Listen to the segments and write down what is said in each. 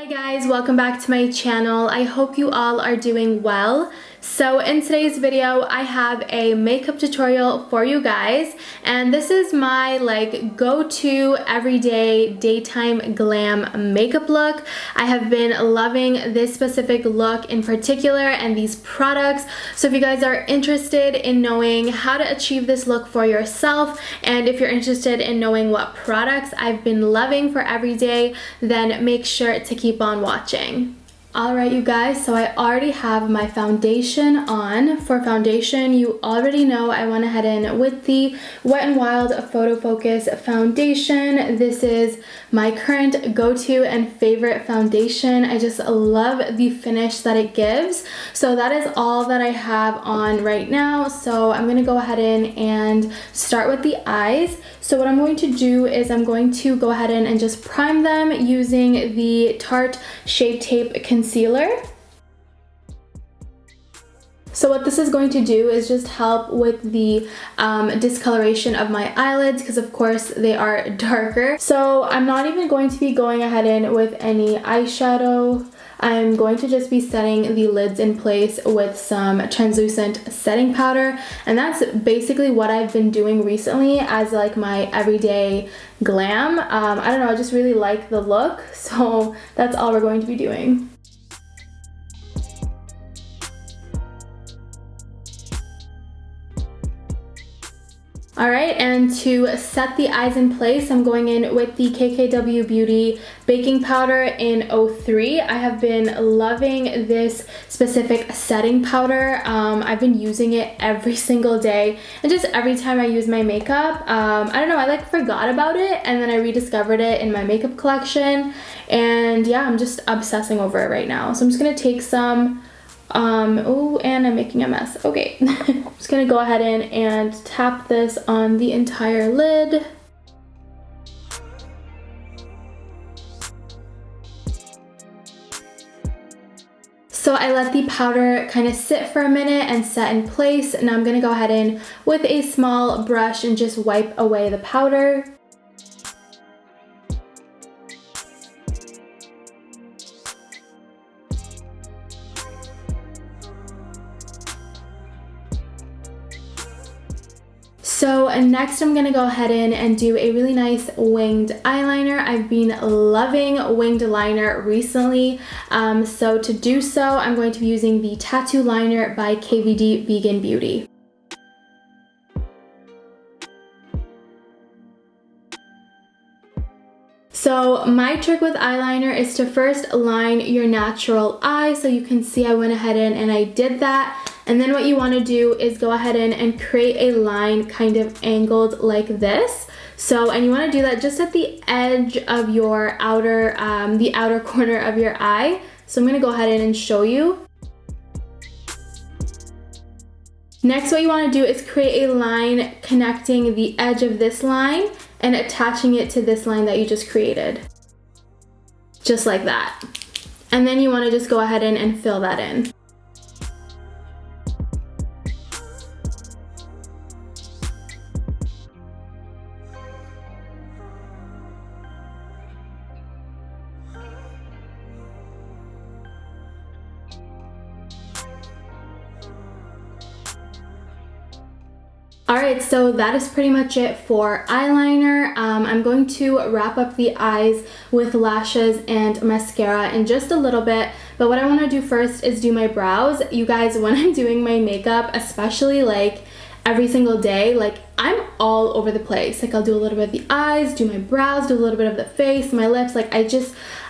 Hi guys, welcome back to my channel. I hope you all are doing well. So in today's video, I have a makeup tutorial for you guys, and this is my go-to everyday daytime glam makeup look. I have been loving this specific look in particular and these products. So if you guys are interested in knowing how to achieve this look for yourself, and if you're interested in knowing what products I've been loving for every day, then make sure to keep on watching. Alright you guys, so I already have my foundation on. For foundation, you already know I went ahead in with the Wet n Wild Photo Focus foundation. This is my current go-to and favorite foundation. I just love the finish that it gives. So that is all that I have on right now. So I'm going to go ahead in and start with the eyes. So what I'm going to do is I'm going to go ahead in and just prime them using the Tarte Shape Tape Concealer. So what this is going to do is just help with the discoloration of my eyelids, because of course they are darker. So I'm not even going to be going ahead in with any eyeshadow. I'm going to just be setting the lids in place with some translucent setting powder, and that's basically what I've been doing recently as like my everyday glam. I don't know, I just really like the look, so that's all we're going to be doing. Alright, and to set the eyes in place, I'm going in with the KKW Beauty Baking Powder in 03. I have been loving this specific setting powder. I've been using it every single day, and just every time I use my makeup, I don't know, I forgot about it, and then I rediscovered it in my makeup collection, and yeah, I'm just obsessing over it right now. So I'm just going to take some... oh, and I'm making a mess. Okay. I'm just gonna go ahead in and tap this on the entire lid. So I let the powder kind of sit for a minute and set in place. Now I'm gonna go ahead in with a small brush and just wipe away the powder. So next I'm going to go ahead in and do a really nice winged eyeliner. I've been loving winged liner recently, so to do so I'm going to be using the Tattoo Liner by KVD Vegan Beauty. So my trick with eyeliner is to first line your natural eye. So you can see I went ahead in and I did that. And then what you want to do is go ahead in and create a line kind of angled like this. So, and you want to do that just at the edge of your outer, the outer corner of your eye. So I'm going to go ahead in and show you. Next, what you want to do is create a line connecting the edge of this line and attaching it to this line that you just created. Just like that. And then you want to just go ahead in and fill that in. Alright, so that is pretty much it for eyeliner. I'm going to wrap up the eyes with lashes and mascara in just a little bit, but what I want to do first is do my brows. You guys, when I'm doing my makeup, especially every single day, I'm all over the place. I'll do a little bit of the eyes, do my brows, do a little bit of the face, my lips,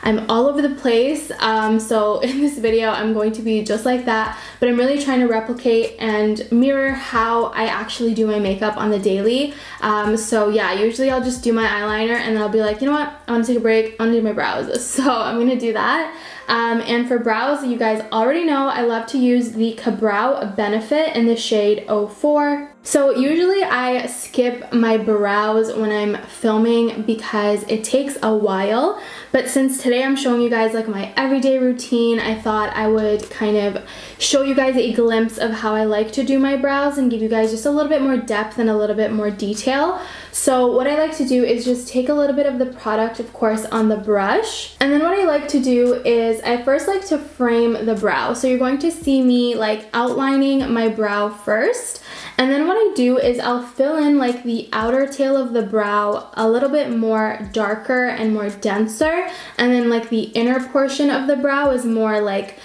I'm all over the place. So in this video, I'm going to be just like that, but I'm really trying to replicate and mirror how I actually do my makeup on the daily. So yeah, usually I'll just do my eyeliner and then I'll be like, you know what, I want to take a break, I want to do my brows. So I'm going to do that. And for brows, you guys already know I love to use the Ka-Brow Benefit in the shade 04. So usually I skip my brows when I'm filming because it takes a while, but since today I'm showing you guys my everyday routine, I thought I would kind of show you guys a glimpse of how I like to do my brows and give you guys just a little bit more depth and a little bit more detail. So what I like to do is just take a little bit of the product, of course, on the brush. And then what I like to do is I first like to frame the brow. So you're going to see me like outlining my brow first. And then what I do is I'll fill in like the outer tail of the brow a little bit more darker and more denser. And then like the inner portion of the brow is more like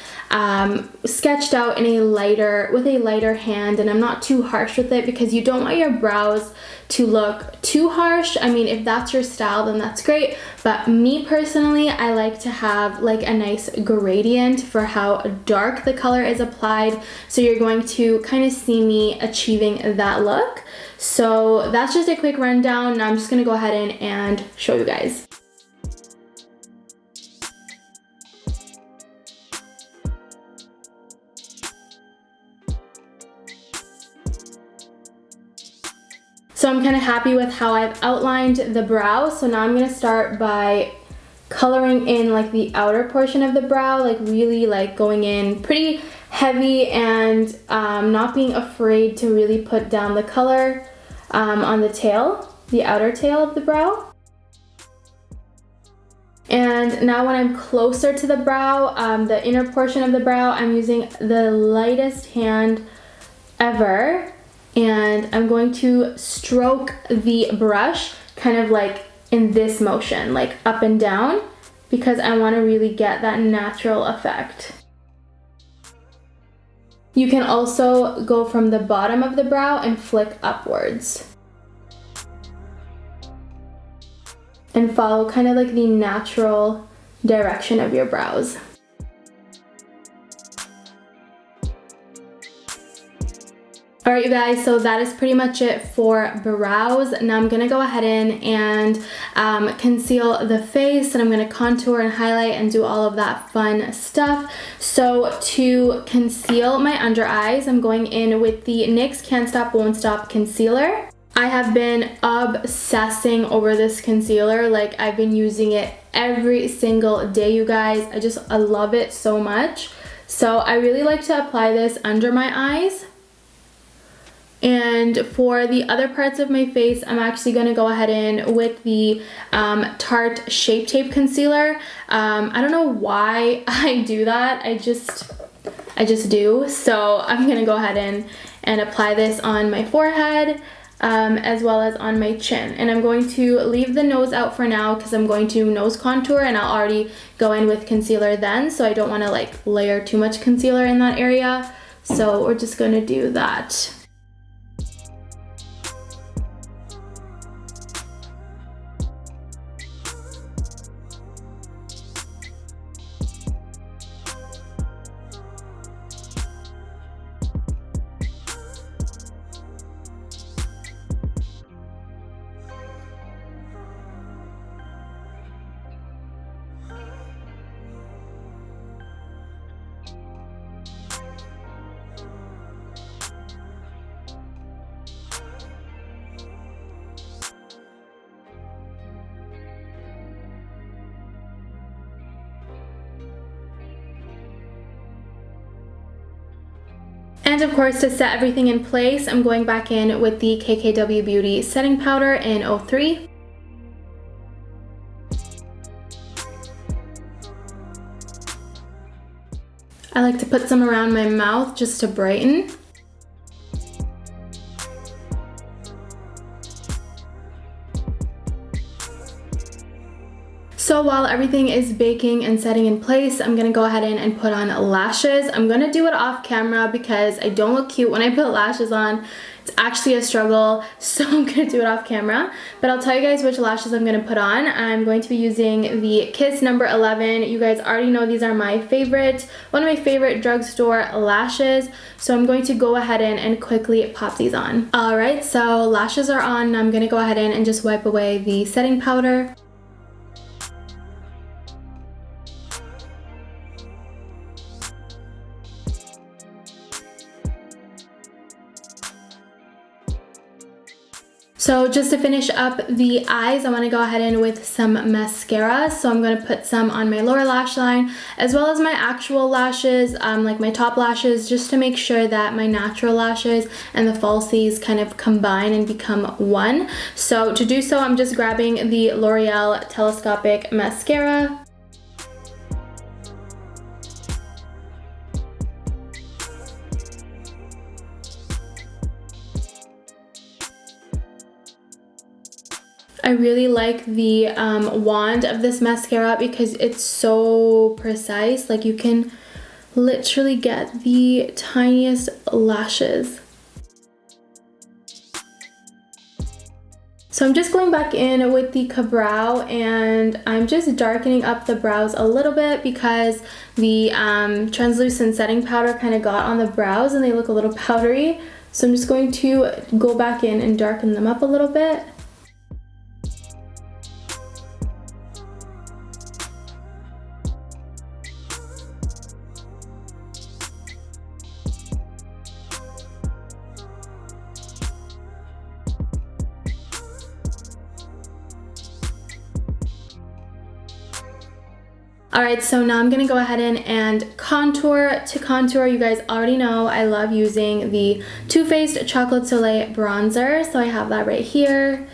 sketched out in with a lighter hand, and I'm not too harsh with it because you don't want your brows to look too harsh. I mean, if that's your style, then that's great, but me personally, I like to have like a nice gradient for how dark the color is applied, so you're going to kind of see me achieving that look. So that's just a quick rundown. Now I'm just gonna go ahead and show you guys. So I'm kind of happy with how I've outlined the brow. So now I'm going to start by coloring in like the outer portion of the brow, like really like going in pretty heavy and not being afraid to really put down the color on the tail, the outer tail of the brow. And now when I'm closer to the brow, the inner portion of the brow, I'm using the lightest hand ever. And I'm going to stroke the brush kind of like in this motion, like up and down, because I want to really get that natural effect. You can also go from the bottom of the brow and flick upwards. And follow kind of like the natural direction of your brows. Alright you guys, so that is pretty much it for brows. Now I'm going to go ahead and conceal the face, and I'm going to contour and highlight and do all of that fun stuff. So to conceal my under eyes, I'm going in with the NYX Can't Stop Won't Stop concealer. I have been obsessing over this concealer. Like, I've been using it every single day, you guys. I love it so much. So I really like to apply this under my eyes. And for the other parts of my face, I'm actually going to go ahead in with the Tarte Shape Tape Concealer. I don't know why I do that. I just do. So I'm going to go ahead and apply this on my forehead as well as on my chin. And I'm going to leave the nose out for now because I'm going to nose contour, and I'll already go in with concealer then. So I don't want to like layer too much concealer in that area. So we're just going to do that. And of course, to set everything in place, I'm going back in with the KKW Beauty setting powder in 03. I like to put some around my mouth just to brighten. So while everything is baking and setting in place, I'm gonna go ahead and put on lashes. I'm gonna do it off camera because I don't look cute when I put lashes on. It's actually a struggle, so I'm gonna do it off camera. But I'll tell you guys which lashes I'm gonna put on. I'm going to be using the Kiss number 11. You guys already know these are my favorite, one of my favorite drugstore lashes. So I'm going to go ahead and quickly pop these on. Alright, so lashes are on. I'm gonna go ahead and just wipe away the setting powder. So So just to finish up the eyes, I want to go ahead and with some mascara. So I'm going to put some on my lower lash line as well as my actual lashes, like my top lashes, just to make sure that my natural lashes and the falsies kind of combine and become one. So to do so, I'm just grabbing the L'Oreal Telescopic mascara. I really like the wand of this mascara because it's so precise. Like, you can literally get the tiniest lashes. So I'm just going back in with the Ka-Brow and I'm just darkening up the brows a little bit because the translucent setting powder kind of got on the brows and they look a little powdery. So I'm just going to go back in and darken them up a little bit. Alright, so now I'm going to go ahead and contour. To contour, you guys already know I love using the Too Faced Chocolate Soleil bronzer. So I have that right here.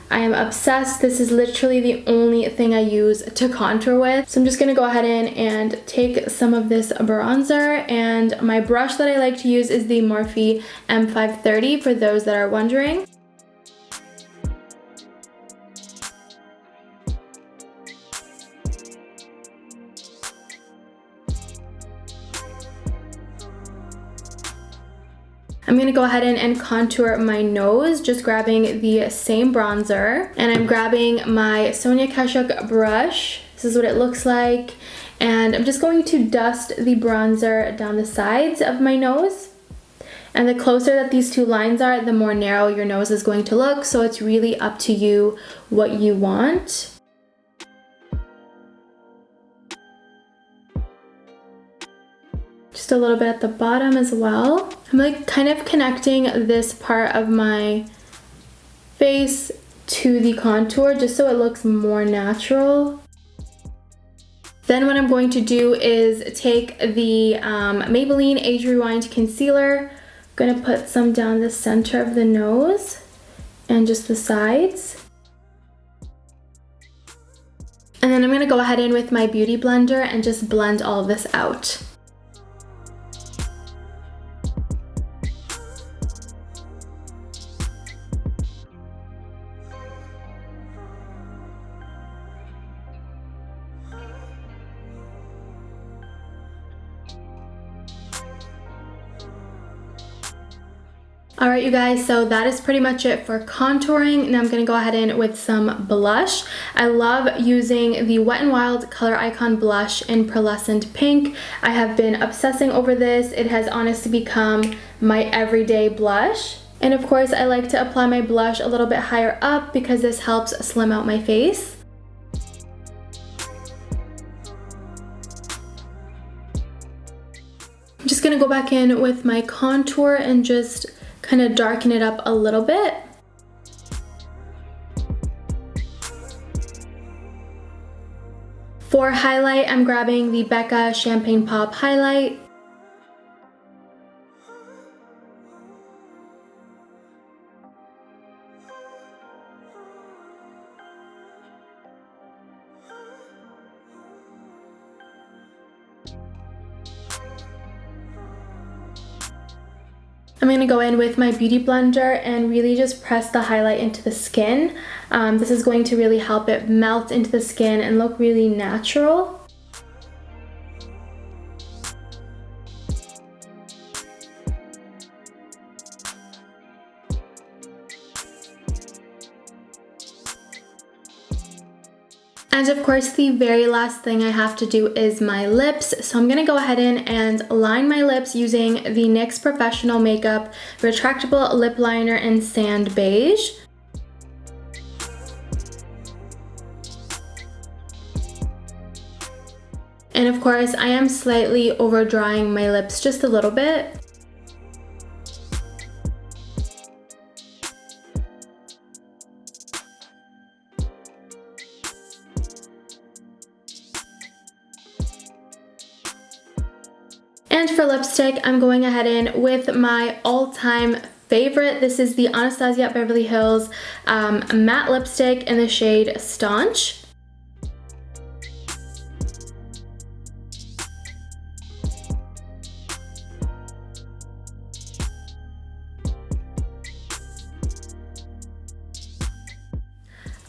I am obsessed. This is literally the only thing I use to contour with. So I'm just going to go ahead and take some of this bronzer. And my brush that I like to use is the Morphe M530 for those that are wondering. I'm going to go ahead and contour my nose, just grabbing the same bronzer. And I'm grabbing my Sonia Kashuk brush. This is what it looks like. And I'm just going to dust the bronzer down the sides of my nose. And the closer that these two lines are, the more narrow your nose is going to look. So it's really up to you what you want. Just a little bit at the bottom as well. I'm like kind of connecting this part of my face to the contour just so it looks more natural. Then what I'm going to do is take the Maybelline Age Rewind Concealer. I'm going to put some down the center of the nose and just the sides. And then I'm going to go ahead in with my Beauty Blender and just blend all of this out. Alright you guys, so that is pretty much it for contouring. Now I'm going to go ahead in with some blush. I love using the Wet n Wild Color Icon blush in Pearlescent Pink. I have been obsessing over this. It has honestly become my everyday blush. And of course I like to apply my blush a little bit higher up because this helps slim out my face. I'm just going to go back in with my contour and just kind of darken it up a little bit. For highlight, I'm grabbing the Becca Champagne Pop highlight. I'm going to go in with my Beauty Blender and really just press the highlight into the skin. This is going to really help it melt into the skin and look really natural. And of course, the very last thing I have to do is my lips. So I'm gonna go ahead in and line my lips using the NYX Professional Makeup Retractable Lip Liner in Sand Beige. And of course, I am slightly over drawing my lips just a little bit. And for lipstick, I'm going ahead in with my all-time favorite. This is the Anastasia at Beverly Hills matte lipstick in the shade Staunch.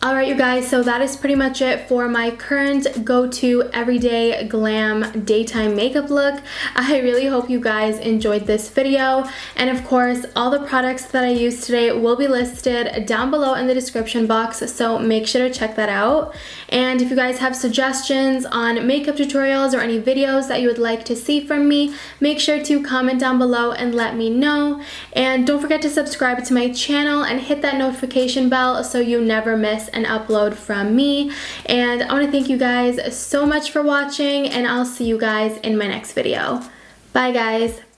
Alright you guys, so that is pretty much it for my current go-to everyday glam daytime makeup look. I really hope you guys enjoyed this video, and of course all the products that I used today will be listed down below in the description box, so make sure to check that out. And if you guys have suggestions on makeup tutorials or any videos that you would like to see from me, make sure to comment down below and let me know. And don't forget to subscribe to my channel and hit that notification bell so you never miss an upload from me. And I want to thank you guys so much for watching, and I'll see you guys in my next video. Bye guys.